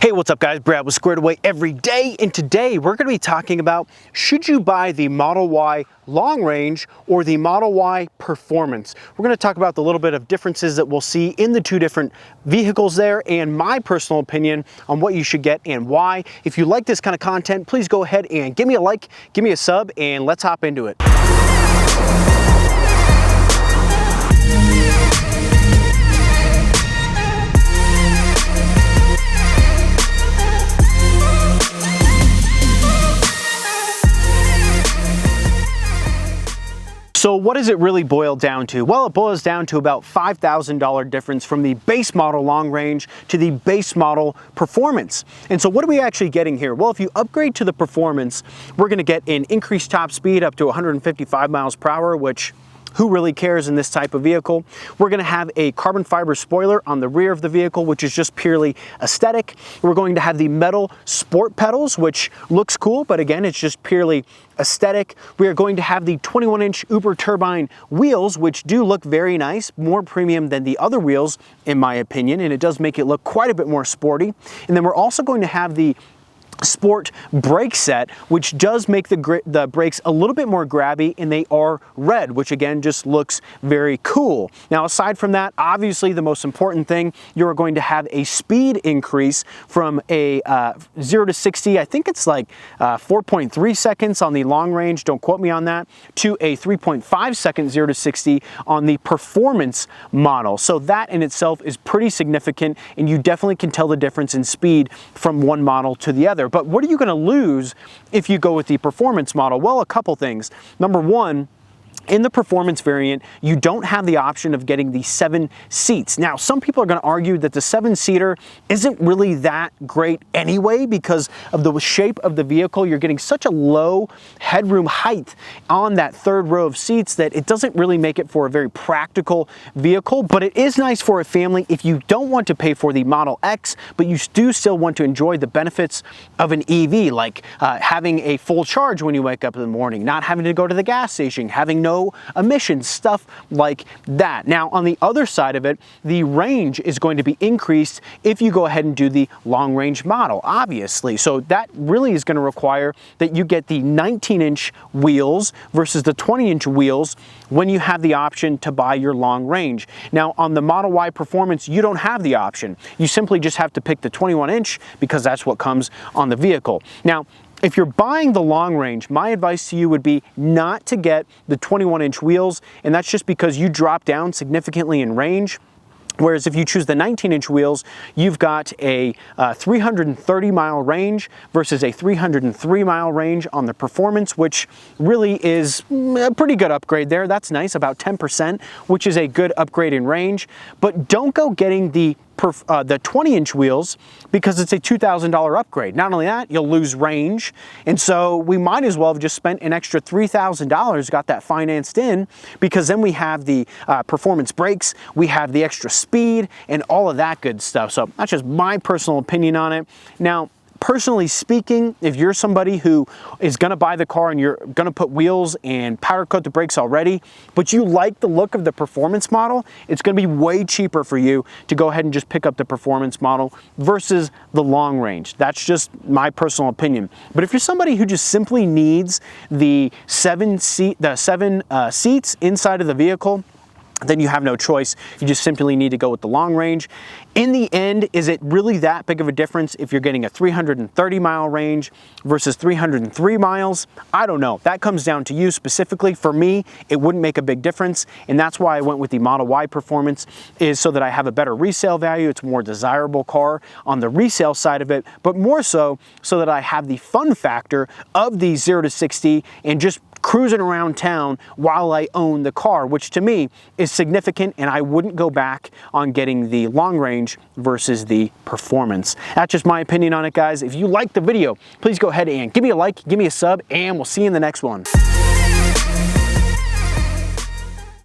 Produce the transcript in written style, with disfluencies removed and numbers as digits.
Hey, what's up guys? Brad with Squared Away every day, and today we're going to be talking about should you buy the Model Y long range or the Model Y performance. We're going to talk about the little bit of differences that we'll see in the two different vehicles there and my personal opinion on what you should get and why. If you like this kind of content, please go ahead and give me a like, give me a sub, and let's hop into it. So what does it really boil down to? Well, it boils down to about $5,000 difference from the base model long range to the base model performance. And so what are we actually getting here? Well, if you upgrade to the performance, we're going to get an increased top speed up to 155 miles per hour, which who really cares in this type of vehicle? We're going to have a carbon fiber spoiler on the rear of the vehicle, which is just purely aesthetic. We're going to have the metal sport pedals, which looks cool, but again, it's just purely aesthetic. We are going to have the 21-inch Uber turbine wheels, which do look very nice, more premium than the other wheels, in my opinion, and it does make it look quite a bit more sporty. And then we're also going to have the sport brake set, which does make the brakes a little bit more grabby, and they are red, which again just looks very cool. Now, aside from that, obviously the most important thing, you're going to have a speed increase from a 0 to 60, I think it's like 4.3 seconds on the long range, don't quote me on that, to a 3.5 second 0 to 60 on the performance model. So that in itself is pretty significant, and you definitely can tell the difference in speed from one model to the other. But what are you going to lose if you go with the performance model? Well, a couple things. Number one, in the performance variant, you don't have the option of getting the 7 seats. Now, some people are going to argue that the 7-seater isn't really that great anyway because of the shape of the vehicle. You're getting such a low headroom height on that third row of seats that it doesn't really make it for a very practical vehicle, but it is nice for a family if you don't want to pay for the Model X, but you do still want to enjoy the benefits of an EV, like having a full charge when you wake up in the morning, not having to go to the gas station, having no emissions, stuff like that. Now, on the other side of it, the range is going to be increased if you go ahead and do the long range model, obviously. So that really is going to require that you get the 19-inch wheels versus the 20-inch wheels when you have the option to buy your long range. Now, on the Model Y Performance, you don't have the option. You simply just have to pick the 21-inch because that's what comes on the vehicle. Now, if you're buying the long range, my advice to you would be not to get the 21-inch wheels, and that's just because you drop down significantly in range. Whereas if you choose the 19-inch wheels, you've got a 330-mile range versus a 303-mile range on the performance, which really is a pretty good upgrade there. That's nice, about 10%, which is a good upgrade in range. But don't go getting the 20-inch wheels because it's a $2,000 upgrade. Not only that, you'll lose range, and so we might as well have just spent an extra $3,000, got that financed in, because then we have the performance brakes, we have the extra speed, and all of that good stuff. So that's just my personal opinion on it. Now, personally speaking, if you're somebody who is going to buy the car and you're going to put wheels and powder coat the brakes already, but you like the look of the performance model, it's going to be way cheaper for you to go ahead and just pick up the performance model versus the long range. That's just my personal opinion. But if you're somebody who just simply needs the 7 seats inside of the vehicle, then you have no choice. You just simply need to go with the long range. In the end, is it really that big of a difference if you're getting a 330-mile range versus 303 miles? I don't know. That comes down to you specifically. For me, it wouldn't make a big difference, and that's why I went with the Model Y Performance, is so that I have a better resale value. It's a more desirable car on the resale side of it, but more so that I have the fun factor of the 0 to 60 and just cruising around town while I own the car, which to me is significant, and I wouldn't go back on getting the long range versus the performance. That's just my opinion on it, guys. If you liked the video, please go ahead and give me a like, give me a sub, and we'll see you in the next one.